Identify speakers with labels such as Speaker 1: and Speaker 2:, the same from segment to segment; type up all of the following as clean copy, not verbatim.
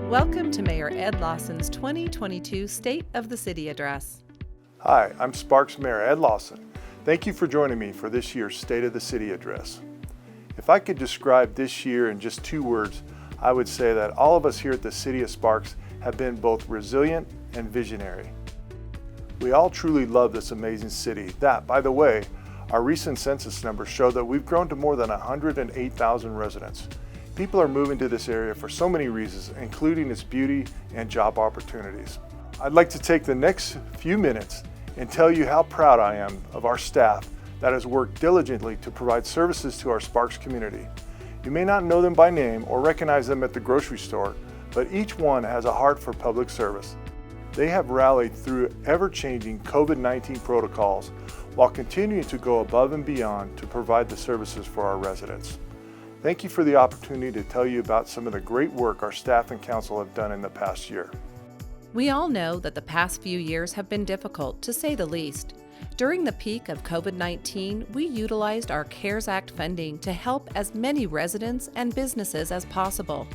Speaker 1: Welcome to Mayor Ed Lawson's 2022 State of the City Address.
Speaker 2: Hi, I'm Sparks Mayor Ed Lawson. Thank you for joining me for this year's State of the City Address. If I could describe this year in just 2 words, I would say that all of us here at the City of Sparks have been both resilient and visionary. We all truly love this amazing city that, by the way, our recent census numbers show that we've grown to more than 108,000 residents. People are moving to this area for so many reasons, including its beauty and job opportunities. I'd like to take the next few minutes and tell you how proud I am of our staff that has worked diligently to provide services to our Sparks community. You may not know them by name or recognize them at the grocery store, but each one has a heart for public service. They have rallied through ever-changing COVID-19 protocols while continuing to go above and beyond to provide the services for our residents. Thank you for the opportunity to tell you about some of the great work our staff and council have done in the past year.
Speaker 1: We all know that the past few years have been difficult, to say the least. During the peak of COVID-19, we utilized our CARES Act funding to help as many residents and businesses as possible.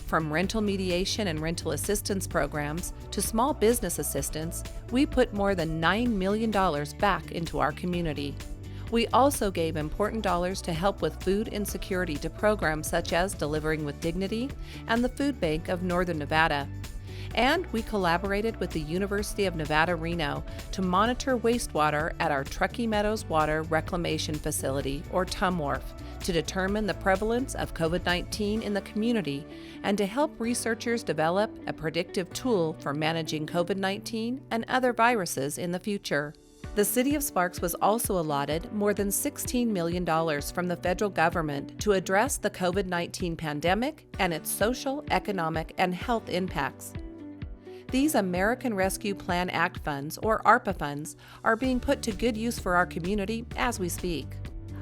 Speaker 1: From rental mediation and rental assistance programs to small business assistance, we put more than $9 million back into our community. We also gave important dollars to help with food insecurity to programs such as Delivering with Dignity and the Food Bank of Northern Nevada. And we collaborated with the University of Nevada, Reno to monitor wastewater at our Truckee Meadows Water Reclamation Facility, or TUMWRF, to determine the prevalence of COVID-19 in the community and to help researchers develop a predictive tool for managing COVID-19 and other viruses in the future. The City of Sparks was also allotted more than $16 million from the federal government to address the COVID-19 pandemic and its social, economic, and health impacts. These American Rescue Plan Act funds, or ARPA funds, are being put to good use for our community as we speak.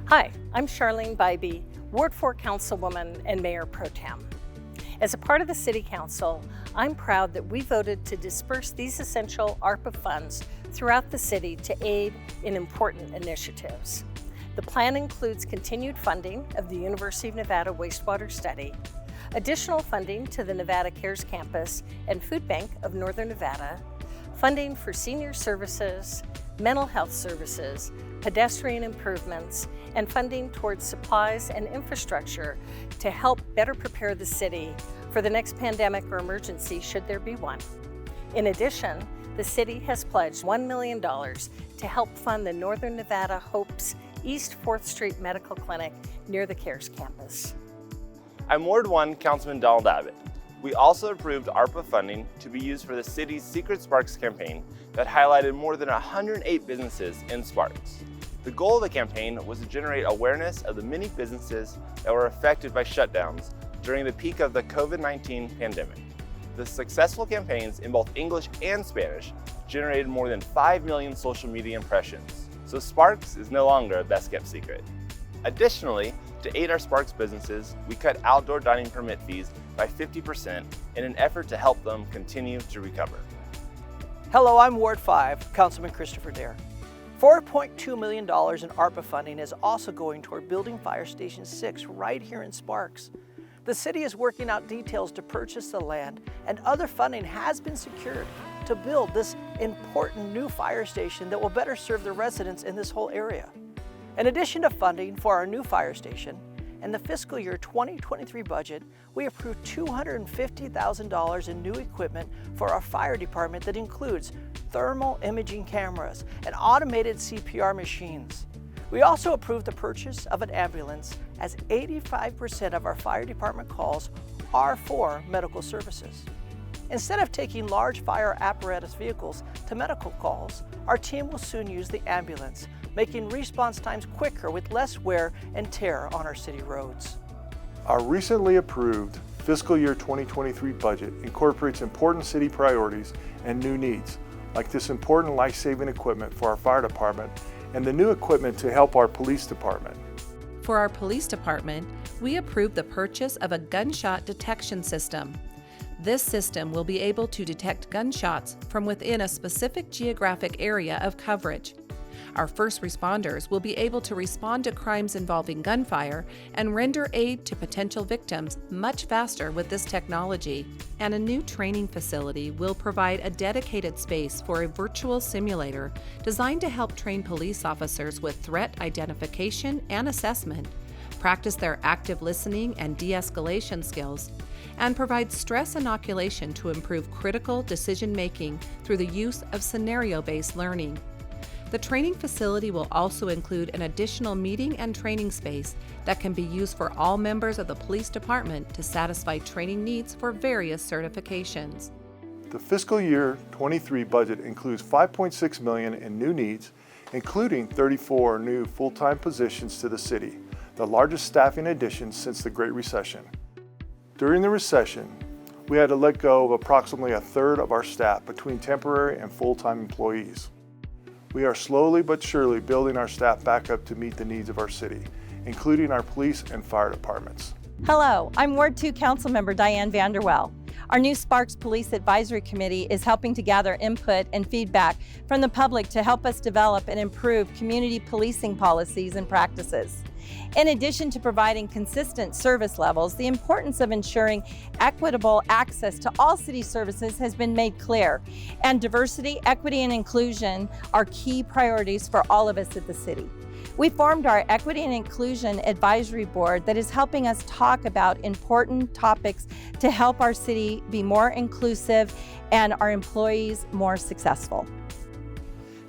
Speaker 3: Hi, I'm Charlene Bybee, Ward 4 Councilwoman and Mayor Pro Tem. As a part of the City Council, I'm proud that we voted to disperse these essential ARPA funds throughout the city to aid in important initiatives. The plan includes continued funding of the University of Nevada wastewater study, additional funding to the Nevada Cares Campus and Food Bank of Northern Nevada, funding for senior services, mental health services, pedestrian improvements, and funding towards supplies and infrastructure to help better prepare the city for the next pandemic or emergency should there be one. In addition, the city has pledged $1 million to help fund the Northern Nevada Hope's East 4th Street Medical Clinic near the CARES campus.
Speaker 4: I'm Ward 1 Councilman Donald Abbott. We also approved ARPA funding to be used for the city's Secret Sparks campaign that highlighted more than 108 businesses in Sparks. The goal of the campaign was to generate awareness of the many businesses that were affected by shutdowns during the peak of the COVID-19 pandemic. The successful campaigns in both English and Spanish generated more than 5 million social media impressions, so Sparks is no longer a best-kept secret. Additionally, to aid our Sparks businesses, we cut outdoor dining permit fees by 50% in an effort to help them continue to recover.
Speaker 5: Hello, I'm Ward 5, Councilman Christopher Dare. $4.2 million in ARPA funding is also going toward building Fire Station 6 right here in Sparks. The city is working out details to purchase the land, and other funding has been secured to build this important new fire station that will better serve the residents in this whole area. In addition to funding for our new fire station, in the fiscal year 2023 budget, we approved $250,000 in new equipment for our fire department that includes thermal imaging cameras and automated CPR machines. We also approved the purchase of an ambulance, as 85% of our fire department calls are for medical services. Instead of taking large fire apparatus vehicles to medical calls, our team will soon use the ambulance, making response times quicker with less wear and tear on our city roads.
Speaker 2: Our recently approved fiscal year 2023 budget incorporates important city priorities and new needs, like this important life-saving equipment for our fire department and the new equipment to help our police department.
Speaker 1: For our police department, we approved the purchase of a gunshot detection system. This system will be able to detect gunshots from within a specific geographic area of coverage. Our first responders will be able to respond to crimes involving gunfire and render aid to potential victims much faster with this technology. And a new training facility will provide a dedicated space for a virtual simulator designed to help train police officers with threat identification and assessment, practice their active listening and de-escalation skills, and provide stress inoculation to improve critical decision-making through the use of scenario-based learning. The training facility will also include an additional meeting and training space that can be used for all members of the police department to satisfy training needs for various certifications.
Speaker 2: The fiscal year 23 budget includes $5.6 million in new needs, including 34 new full-time positions to the city, the largest staffing addition since the Great Recession. During the recession, we had to let go of approximately a third of our staff between temporary and full-time employees. We are slowly but surely building our staff back up to meet the needs of our city, including our police and fire departments.
Speaker 6: Hello, I'm Ward 2 Councilmember Diane Vanderwell. Our new Sparks Police Advisory Committee is helping to gather input and feedback from the public to help us develop and improve community policing policies and practices. In addition to providing consistent service levels, the importance of ensuring equitable access to all city services has been made clear, and diversity, equity, and inclusion are key priorities for all of us at the city. We formed our Equity and Inclusion Advisory Board that is helping us talk about important topics to help our city be more inclusive and our employees more successful.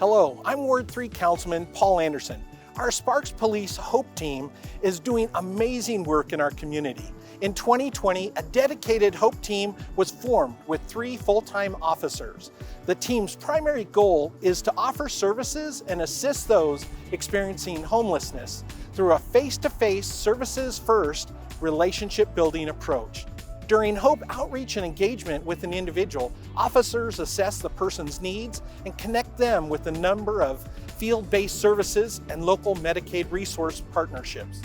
Speaker 5: Hello, I'm Ward 3 Councilman Paul Anderson. Our Sparks Police Hope Team is doing amazing work in our community. In 2020, a dedicated Hope Team was formed with 3 full-time officers. The team's primary goal is to offer services and assist those experiencing homelessness through a face-to-face, services-first, relationship-building approach. During Hope outreach and engagement with an individual, officers assess the person's needs and connect them with a number of field-based services and local Medicaid resource partnerships.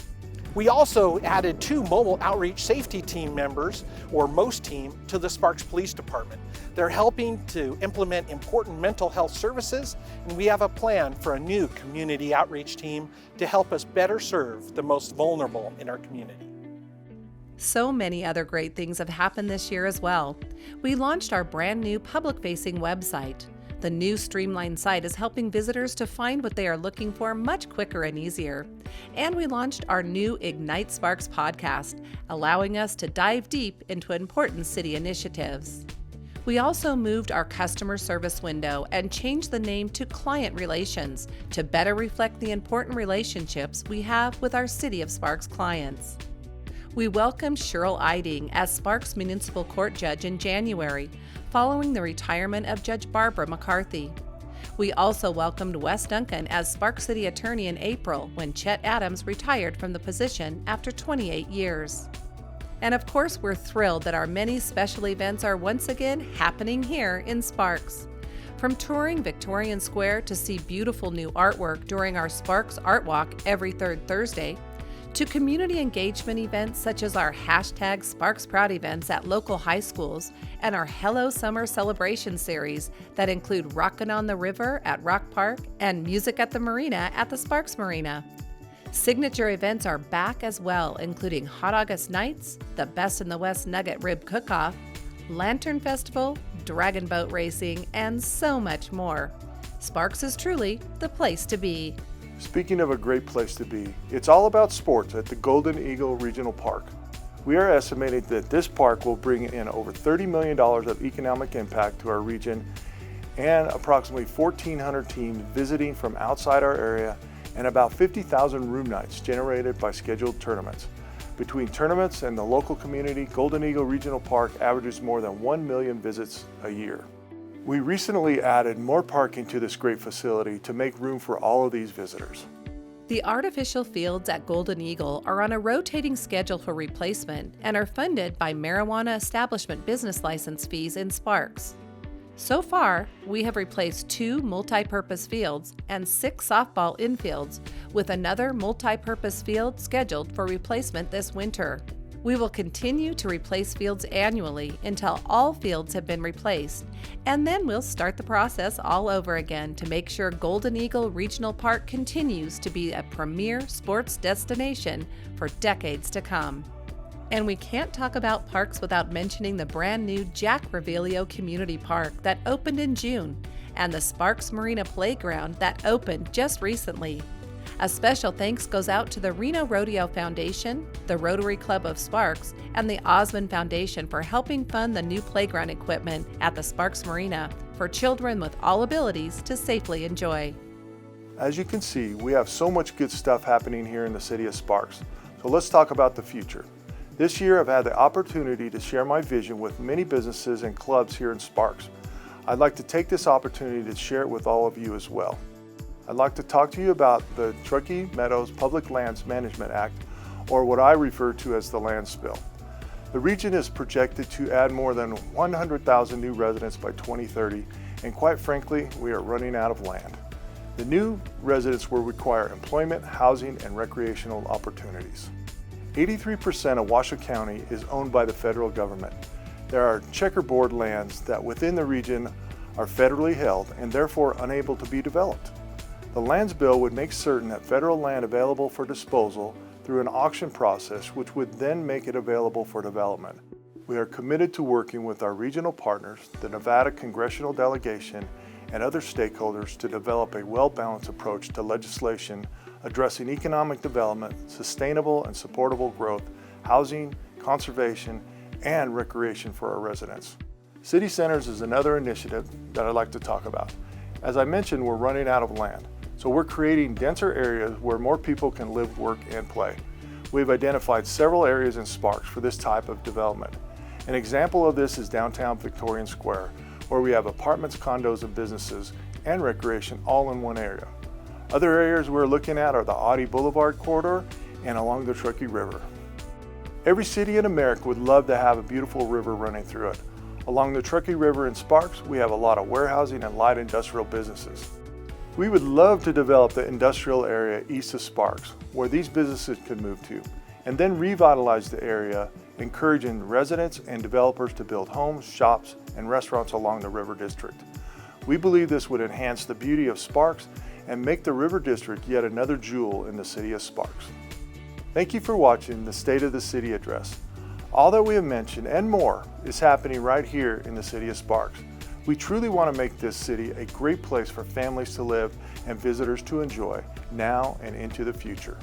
Speaker 5: We also added 2 mobile outreach safety team members, or MOST team, to the Sparks Police Department. They're helping to implement important mental health services, and we have a plan for a new community outreach team to help us better serve the most vulnerable in our community.
Speaker 1: So many other great things have happened this year as well. We launched our brand new public-facing website. The new streamlined site is helping visitors to find what they are looking for much quicker and easier. And we launched our new Ignite Sparks podcast, allowing us to dive deep into important city initiatives. We also moved our customer service window and changed the name to Client Relations to better reflect the important relationships we have with our City of Sparks clients. We welcomed Cheryl Eiding as Sparks Municipal Court Judge in January, following the retirement of Judge Barbara McCarthy. We also welcomed Wes Duncan as Sparks City Attorney in April when Chet Adams retired from the position after 28 years. And of course, we're thrilled that our many special events are once again happening here in Sparks. From touring Victorian Square to see beautiful new artwork during our Sparks Art Walk every 3rd Thursday, to community engagement events such as our #SparksProud events at local high schools and our Hello Summer Celebration series that include Rockin' on the River at Rock Park and Music at the Marina at the Sparks Marina. Signature events are back as well, including Hot August Nights, the Best in the West Nugget Rib Cook-Off, Lantern Festival, Dragon Boat Racing, and so much more. Sparks is truly the place to be.
Speaker 2: Speaking of a great place to be, it's all about sports at the Golden Eagle Regional Park. We are estimating that this park will bring in over $30 million of economic impact to our region and approximately 1,400 teams visiting from outside our area and about 50,000 room nights generated by scheduled tournaments. Between tournaments and the local community, Golden Eagle Regional Park averages more than 1 million visits a year. We recently added more parking to this great facility to make room for all of these visitors.
Speaker 1: The artificial fields at Golden Eagle are on a rotating schedule for replacement and are funded by marijuana establishment business license fees in Sparks. So far, we have replaced 2 multi-purpose fields and 6 softball infields, with another multi-purpose field scheduled for replacement this winter. We will continue to replace fields annually until all fields have been replaced, and then we'll start the process all over again to make sure Golden Eagle Regional Park continues to be a premier sports destination for decades to come. And we can't talk about parks without mentioning the brand new Jack Revelio Community Park that opened in June, and the Sparks Marina Playground that opened just recently. A special thanks goes out to the Reno Rodeo Foundation, the Rotary Club of Sparks, and the Osmond Foundation for helping fund the new playground equipment at the Sparks Marina for children with all abilities to safely enjoy.
Speaker 2: As you can see, we have so much good stuff happening here in the city of Sparks. So let's talk about the future. This year I've had the opportunity to share my vision with many businesses and clubs here in Sparks. I'd like to take this opportunity to share it with all of you as well. I'd like to talk to you about the Truckee Meadows Public Lands Management Act, or what I refer to as the land spill. The region is projected to add more than 100,000 new residents by 2030, and quite frankly, we are running out of land. The new residents will require employment, housing, and recreational opportunities. 83% of Washoe County is owned by the federal government. There are checkerboard lands that within the region are federally held and therefore unable to be developed. The lands bill would make certain that federal land available for disposal through an auction process, which would then make it available for development. We are committed to working with our regional partners, the Nevada Congressional Delegation, and other stakeholders to develop a well-balanced approach to legislation addressing economic development, sustainable and supportable growth, housing, conservation, and recreation for our residents. City Centers is another initiative that I'd like to talk about. As I mentioned, we're running out of land. So we're creating denser areas where more people can live, work, and play. We've identified several areas in Sparks for this type of development. An example of this is downtown Victorian Square, where we have apartments, condos, and businesses, and recreation all in one area. Other areas we're looking at are the Audie Boulevard corridor and along the Truckee River. Every city in America would love to have a beautiful river running through it. Along the Truckee River in Sparks, we have a lot of warehousing and light industrial businesses. We would love to develop the industrial area east of Sparks, where these businesses could move to, and then revitalize the area, encouraging residents and developers to build homes, shops, and restaurants along the River District. We believe this would enhance the beauty of Sparks and make the River District yet another jewel in the city of Sparks. Thank you for watching the State of the City Address. All that we have mentioned and more is happening right here in the city of Sparks. We truly want to make this city a great place for families to live and visitors to enjoy now and into the future.